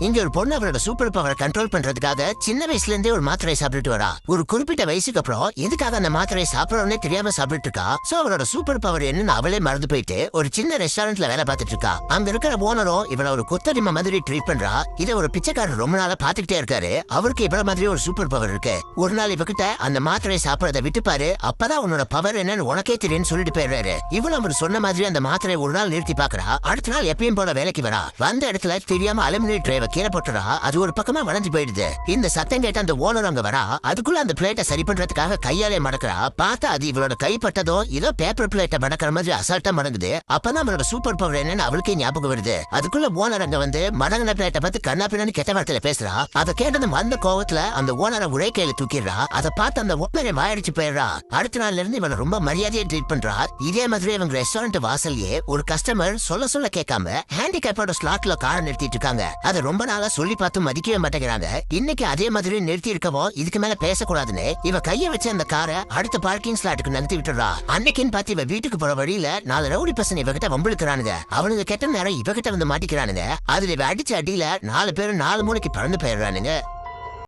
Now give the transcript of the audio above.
இங்க ஒரு பொண்ணு அவரோட சூப்பர் பவரை கண்ட்ரோல் பண்றதுக்காக சின்ன வயசுல இருந்தே ஒரு மாத்திரை சாப்பிட்டு வரா. ஒரு குறிப்பிட்ட வயசுக்கு அப்புறம் எதுக்காக அந்த மாத்திரையை சாப்பிடறோம்னே தெரியாம சாப்பிட்டு இருக்கா. சோ அவரோட சூப்பர் பவர் என்னன்னு அவளே மறந்து போயிட்டு ஒரு சின்ன ரெஸ்டாரண்ட்ல வேலை பார்த்துட்டு இருக்கா. அங்க இருக்கிற ஓனரும் இவள ஒரு கொத்தடிமை மாதிரி ட்ரீட் பண்றா. இதை ஒரு பிச்சைக்காரர் ரொம்ப நாளா பாத்துக்கிட்டே இருக்காரு. அவருக்கு இவள மாதிரி ஒரு சூப்பர் பவர் இருக்கு. ஒரு நாள் இவகிட்ட அந்த மாத்திரையை சாப்பிடறத விட்டு பாரு, அப்பதான் உன்னோட பவர் என்னன்னு உனக்கே தெரியும்னு சொல்லிட்டு போயிடுறாரு. இவளும் அவர் சொன்ன மாதிரி அந்த மாத்திரையை ஒரு நாள் நிறுத்தி பாக்குறா. அடுத்த நாள் எப்பயும் போல வேலைக்கு வரா. வந்த இடத்துல தெரியாம அலுமினியம் ட்ரேவை கீழே போட்டுறா. அது ஒரு பக்கமா வளைஞ்சு போயிடுது. இந்த சத்தம் கேட்ட அந்த ஓனர் அங்க வரா. அதுக்குள்ள அந்த பிளேட்டை சரி பண்றதுக்காக கையாலே மடக்கிறா. பார்த்தா அது இவளோட கைப்பட்டதோ ஏதோ பேப்பர் பிளேட்டை மடக்கிற மாதிரி அசால்ட்டா மடங்குது. அப்பதான் அவளோட சூப்பர் பவர் என்னன்னு அவளுக்கே ஞாபகம் வருது. அதுக்குள்ள ஓனர் அங்க வந்து மடங்கின பிளேட்டை பார்த்து கண்ணா பின்னான்னு கெட்ட வார்த்தையில பேசுறா. அதை கேட்டது வந்த கோவத்துல அந்த ஓனரை ஒரே கையில தூக்கிடுறா. அதை பார்த்து அந்த ஓனரை வாயடிச்சு போயிடுறா. அடுத்த நாள்ல இருந்து இவளை ரொம்ப மரியாதையை ட்ரீட் பண்றா. இதே மாதிரி இவங்க ரெஸ்டாரண்ட் வாசல்லையே ஒரு கஸ்டமர் சொல்ல கேட்காம ஹேண்டிகேப்போட ஸ்லாட்ல காரை நிறுத்திட்டு இருக்காங்க. அதை ரொம்ப நாளா சொல்லி பார்த்து மதிக்கவே மாட்டேங்கிறாங்க. இன்னைக்கு அதே மாதிரி நிறுத்தி இருக்கவோ இதுக்கு மேல பேசக்கூடாதுன்னு இவ கைய வச்சு அந்த காரை அடுத்த பார்க்கிங் ஸ்லாட்டுக்கு நிறுத்தி விட்டுறா. அன்னைக்குன்னு பார்த்து இவ வீட்டுக்கு போற வழியில 4 ரவுடி பசங்க இவகிட்ட வம்பிழுக்கிறானுங்க. அவனுங்க கெட்ட நேரம் இவகிட்ட வந்து மாட்டிக்கிறானுங்க. அதுல இவ அடிச்ச அடியில 4 பேரும் 4 மூளைக்கு பறந்து போயிடுறானுங்க.